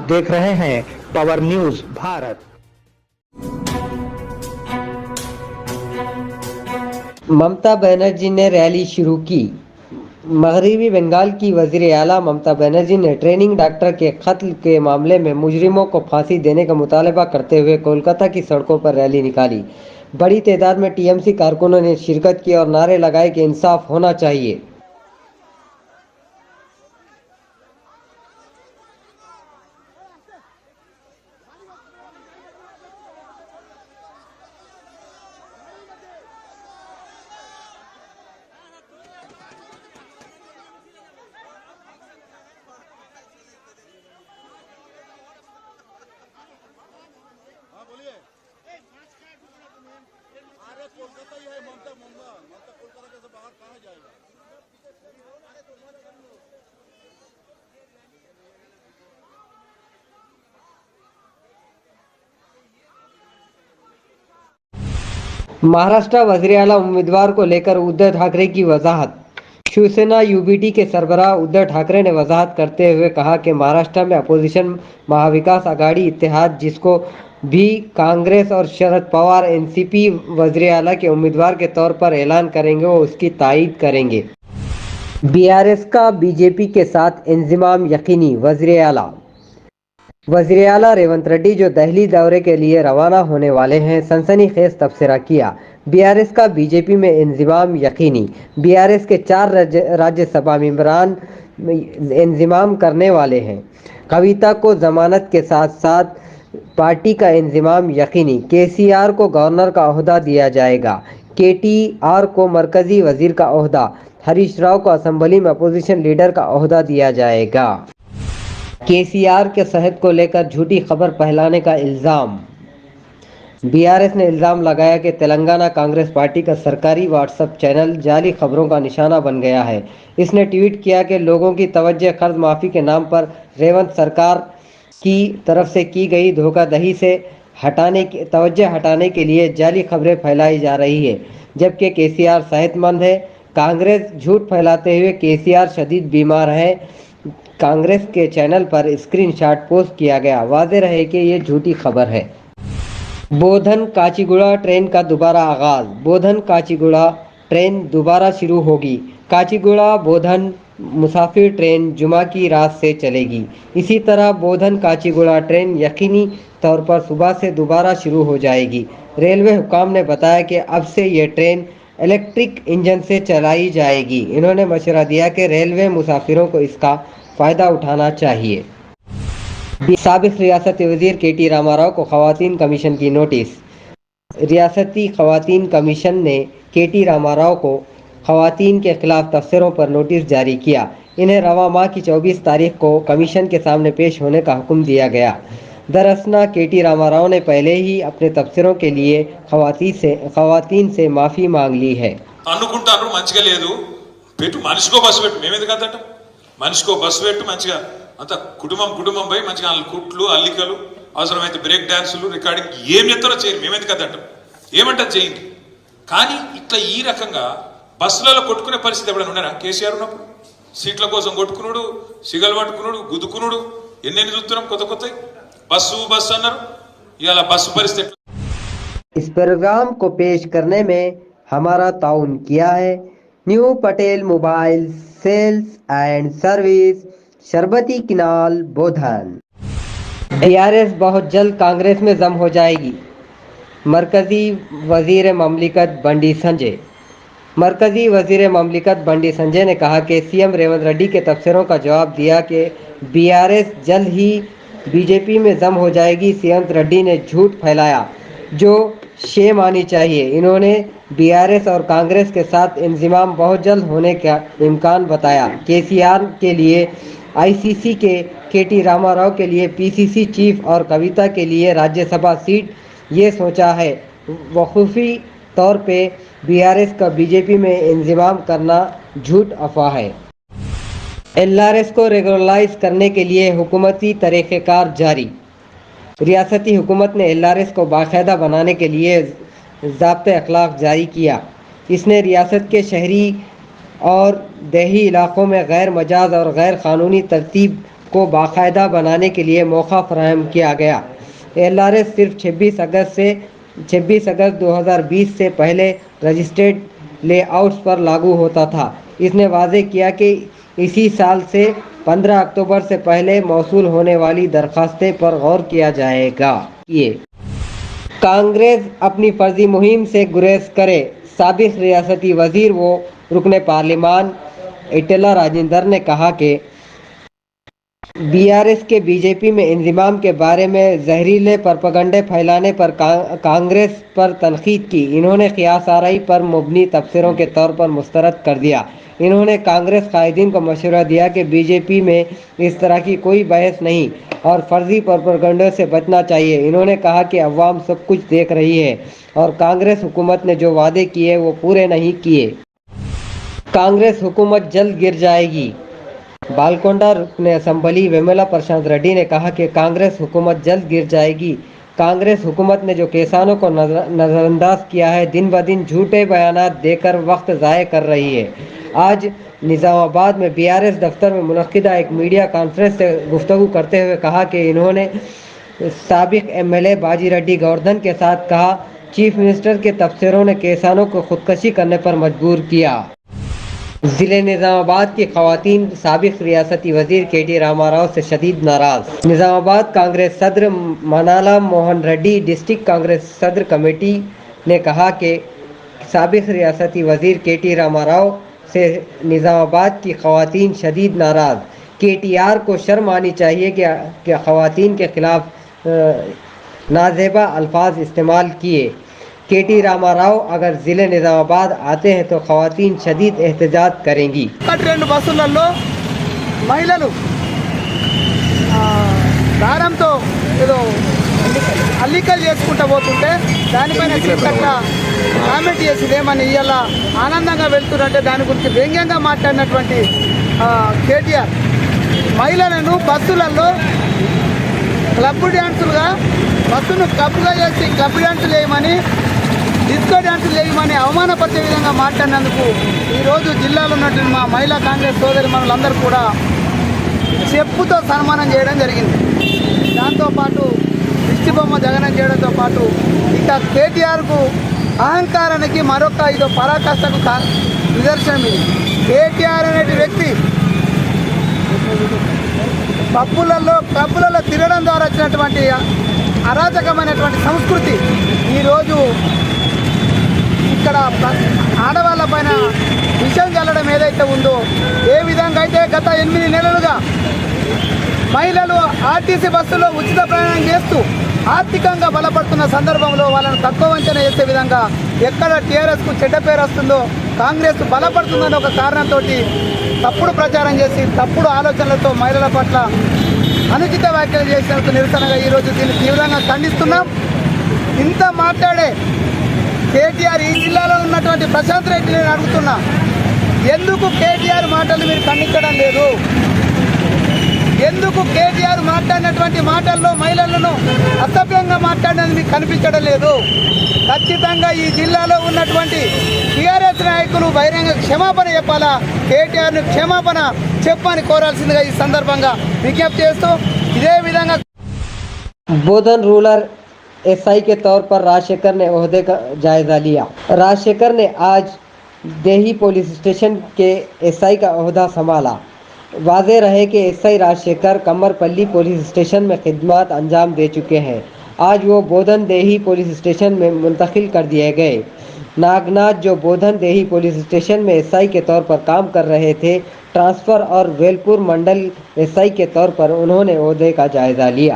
आप देख रहे हैं पावर न्यूज भारत। ममता बनर्जी ने रैली शुरू की। मगरबी बंगाल की वज़ीर आला ममता बनर्जी ने ट्रेनिंग डॉक्टर के कत्ल के मामले में मुजरिमों को फांसी देने का मुतालबा करते हुए कोलकाता की सड़कों पर रैली निकाली। बड़ी तादाद में टीएमसी कारकुनों ने शिरकत की और नारे लगाए कि इंसाफ होना चाहिए। अरे कोलकाता ही है। ममता कोलकाता के बाहर कहाँ जाएगा? महाराष्ट्र वज़ीर आला उम्मीदवार को लेकर उद्धव ठाकरे की वजाहत। शिवसेना यूबीटी के सरबराह उद्धव ठाकरे ने वजाहत करते हुए कहा कि महाराष्ट्र में अपोजिशन महाविकास आघाड़ी इत्तेहाद, जिसको भी कांग्रेस और शरद पवार एनसीपी वज़ीर आला के उम्मीदवार के तौर पर ऐलान करेंगे, वो उसकी तायीद करेंगे। बीआरएस का बीजेपी के साथ इंज़माम यकीनी। वज़ीर आला रेवंत रेड्डी जो दिल्ली दौरे के लिए रवाना होने वाले हैं, सनसनीखेज तबसरा किया। बीआरएस का बीजेपी में इंज़माम यकीनी। बीआरएस के 4 राज्यसभा मेंबरान इंज़माम करने वाले हैं। कविता को जमानत के साथ साथ पार्टी का इंज़माम यकीनी। केसीआर को गवर्नर का ओहदा दिया जाएगा। केटीआर को मरकजी वजीर का ओहदा। हरीश राव को असेंबली में अपोजिशन लीडर का ओहदा दिया जाएगा। केसीआर के सेहत को लेकर झूठी खबर फैलाने का इल्ज़ाम। बीआरएस ने इल्ज़ाम लगाया कि तेलंगाना कांग्रेस पार्टी का सरकारी व्हाट्सएप चैनल जाली खबरों का निशाना बन गया है। इसने ट्वीट किया कि लोगों की तवज्जो कर्ज माफ़ी के नाम पर रेवंत सरकार की तरफ से की गई धोखाधड़ी से तवज्जो हटाने के लिए जाली खबरें फैलाई जा रही है, जबकि केसीआर सेहतमंद है। कांग्रेस झूठ फैलाते हुए केसीआर शदीद बीमार है। कांग्रेस के चैनल पर स्क्रीनशॉट पोस्ट किया गया। वाज़ेह रहे कि ये झूठी खबर है। बोधन काचीगुड़ा ट्रेन का दोबारा आगाज। बोधन काचीगुड़ा ट्रेन दोबारा शुरू होगी। काचीगुड़ा बोधन मुसाफिर ट्रेन जुमा की रात से चलेगी। इसी तरह बोधन काचीगुड़ा ट्रेन यकीनी तौर पर सुबह से दोबारा शुरू हो जाएगी। रेलवे हुकाम ने बताया कि अब से ये ट्रेन इलेक्ट्रिक इंजन से चलाई जाएगी। इन्होंने मशवरा दिया कि रेलवे मुसाफिरों को इसका फ़ायदा उठाना चाहिए। साबिक़ रियासती वज़ीर केटी रामाराव को ख़वातीन कमीशन की नोटिस। रियासती ख़वातीन कमीशन ने केटी रामाराव को ख़वातीन के खिलाफ तबसरों पर नोटिस जारी किया। इन्हें रवा माह की 24 तारीख को कमीशन के सामने पेश होने का हुक्म दिया गया। दरअसल केटी रामाराव ने पहले ही अपने तबसरों के लिए ख़वातीन से माफ़ी मांग ली है। అనుకుంటారు మంచిగా లేదు పెట్టు మనిషికో బస్సు పెట్టు మేమేది కాదంట మనిషికో బస్సు పెట్టు మంచిగా అంత కుటుంబం పోయి మంచిగా కుట్లు అల్లికలు అవసరమైతే బ్రేక్ డాన్సులు రికార్డింగ్ ఏం చేస్తారో చేయరు మేమేది కాదంట ఏమంటారు చేయండి కానీ ఇట్లా ఈ రకంగా బస్సులలో కొట్టుకునే పరిస్థితి ఎప్పుడైనా ఉన్నారా కేసీఆర్ ఉన్నప్పుడు సీట్ల కోసం కొట్టుకునుడు సిగలు పట్టుకునుడు గుద్దుకునుడు ఎన్నెన్ని చూస్తున్నాం కొత్త బస్సు అన్నారు ఇవాళ బస్సు పరిస్థితి। इस प्रोग्राम को पेश करने में हमारा ताउन किया है new Patel mobile sales and service, Sharbati किनाल, बोधन। बीआरएस बहुत जल्द कांग्रेस में जम हो जाएगी। मरकजी वजीर ममलिकत बंडी संजय। मरकजी वजीर ममलिकत बंडी संजय ने कहा कि सीएम रेवंत रेड्डी के तबसरों का जवाब दिया कि बीआरएस जल्द ही बीजेपी में जम हो जाएगी। सीएम रेड्डी ने झूठ फैलाया जो शेम आनी चाहिए। इन्होंने बीआरएस और कांग्रेस के साथ इंज़माम बहुत जल्द होने का इम्कान बताया। केसीआर के लिए आईसीसी के केटी रामाराव के लिए पीसीसी चीफ और कविता के लिए राज्यसभा सीट ये सोचा है। वखूफी तौर पे बीआरएस का बीजेपी में इंज़माम करना झूठ अफवाह है। एलआरएस को रेगुलराइज करने के लिए हुकूमती तरीक़ेकार जारी। रियासती हुकूमत ने एलआरएस को बाकायदा बनाने के लिए ज़ाब्ते अखलाक जारी किया। इसने रियासत के शहरी और देही इलाकों में गैर मजाज और गैर कानूनी तरतीब को बाकायदा बनाने के लिए मौका फराहम किया गया। LRS सिर्फ 26 अगस्त 2020 से पहले रजिस्टर्ड लेआउट्स पर लागू होता था। इसने वाज़े किया कि इसी साल से 15 अक्टूबर से पहले मौसूल होने वाली दरखास्तें पर गौर किया जाएगा। ये कांग्रेस अपनी फर्जी मुहिम से गुरेज करे, साबिक रियासती वजीर व रुकन पार्लिमान इटला राजेंद्र ने कहा कि BRS के बीजेपी में इंज़माम के बारे में जहरीले प्रोपेगेंडे फैलाने पर कांग्रेस पर तनकीद की। इन्होंने क़ियास आराई पर मुबनी तबसरों के तौर पर मुस्तरद कर दिया। इन्होंने कांग्रेस कायदीन को मशवरा दिया कि बीजेपी में इस तरह की कोई बहस नहीं और फर्जी प्रोपेगेंडे से बचना चाहिए। इन्होंने कहा कि अवाम सब कुछ देख रही है और कांग्रेस हुकूमत ने जो वादे किए वो पूरे नहीं किए। कांग्रेस हुकूमत जल्द गिर जाएगी। बालकोंडा रुकन असम्बली वेमुला प्रशांत रेड्डी ने कहा कि कांग्रेस हुकूमत जल्द गिर जाएगी। कांग्रेस हुकूमत ने जो किसानों को नज़रअंदाज किया है, दिन ब दिन झूठे बयानात देकर वक्त ज़ाय कर रही है। आज निज़ामाबाद में BRS दफ्तर में मुनक्किदा एक मीडिया कॉन्फ्रेंस से गुफ्तगू करते हुए कहा कि इन्होंने साबिक MLA बाजी रेड्डी गोवर्धन के साथ कहा, चीफ मिनिस्टर के तबसरों ने किसानों को खुदकशी करने पर मजबूर किया। ज़िले निज़ामाबाद की ख़वातीन साबिक रियासती वज़ीर KT रामाराव से शदीद नाराज़। निज़ामाबाद कांग्रेस सदर मनाला मोहन रेड्डी डिस्ट्रिक्ट कांग्रेस सदर कमेटी ने कहा कि साबिक रियासती वज़ीर KT रामाराव से निज़ामाबाद की ख़वातीन शदीद नाराज़। KTR को शर्म आनी चाहिए कि ख़वातीन के ख़िलाफ़ नाजेबा अल्फाज इस्तेमाल किए। KT रामाराव अगर ज़िले निज़ामाबाद आते हैं तो ख़वातीन शदीद एहतजाज करेंगी। రెండు బస్సులలో మహిళలు దారంతో ఏదో అల్లికలు చేసుకుంటూ పోతుంటే దానిపైన అట్లా కామెంట్ చేసింది ఏమని ఇవాళ ఆనందంగా వెళ్తున్నట్టే దాని గురించి వ్యంగ్యంగా మాట్లాడినటువంటి KTR మహిళలను బస్సులలో క్లబ్ డ్యాన్సులుగా బస్సును క్లబ్గా చేసి క్లబ్ డ్యాన్సులు చేయమని డిస్కో డ్యాన్సులు చేయమని అవమానపరిచే విధంగా మాట్లాడినందుకు ఈరోజు జిల్లాలో ఉన్నటువంటి మా మహిళా కాంగ్రెస్ సోదరి మనులందరూ కూడా చెప్పుతో సన్మానం చేయడం జరిగింది. దాంతోపాటు దిష్టిబొమ్మ జగనం చేయడంతో పాటు ఇక KTRకు అహంకారానికి మరొక ఇదో పరాకాష్ఠకు నిదర్శనం ఇది. KTR అనే వ్యక్తి పబ్బులలో క్లబ్బులలో తిరగడం ద్వారా వచ్చినటువంటి అరాచకమైనటువంటి సంస్కృతి ఈరోజు ఇక్కడ ఆడవాళ్ళ పైన విషయం చల్లడం ఏదైతే ఉందో, ఏ విధంగా అయితే గత 8 నెలలుగా మహిళలు ఆర్టీసీ బస్సులో ఉచిత ప్రయాణం చేస్తూ ఆర్థికంగా బలపడుతున్న సందర్భంలో వాళ్ళను తక్కువ అంచనా చేసే విధంగా ఎక్కడ TRSకు చెడ్డ పేరు వస్తుందో, కాంగ్రెస్ బలపడుతుందన్న ఒక కారణంతో తప్పుడు ప్రచారం చేసి తప్పుడు ఆలోచనలతో మహిళల పట్ల అనుచిత వ్యాఖ్యలు చేసినందుకు నిరసనగా ఈరోజు దీన్ని తీవ్రంగా ఖండిస్తున్నాం. ఇంత మాట్లాడే KTR ఈ జిల్లాలో ఉన్నటువంటి ప్రశాంత్ రెడ్డి నేను అడుగుతున్నా, ఎందుకు KTR మాటలు మీరు ఖండించడం లేదు? ఎందుకు KTR మాట్లాడినటువంటి మాటల్లో మహిళలను అసభ్యంగా మాట్లాడినది మీకు కనిపించడం లేదు? ఖచ్చితంగా ఈ జిల్లాలో ఉన్నటువంటి TRS నాయకులు బహిరంగ క్షమాపణ చెప్పాలా, KTRను క్షమాపణ చెప్పని కోరాల్సిందిగా ఈ సందర్భంగా విజ్ఞప్తి చేస్తూ ఇదే విధంగా बोधन रूरल SI के तौर पर राजशेखर ने ओहदे का जायजा लिया। राजशेखर ने आज देही पुलिस स्टेशन के SI का ओहदा संभाला। वाज़े रहे कि SI राजशेखर कमरपल्ली पुलिस स्टेशन में खिदमत अंजाम दे चुके हैं। आज वो बोधन देही पुलिस स्टेशन में मुंतकिल कर दिए गए। नागनाथ जो बोधन देही पुलिस स्टेशन में SI के तौर पर काम कर रहे थे, ट्रांसफ़र और वेलपुर मंडल SI के तौर पर उन्होंने ओहदे का जायजा लिया।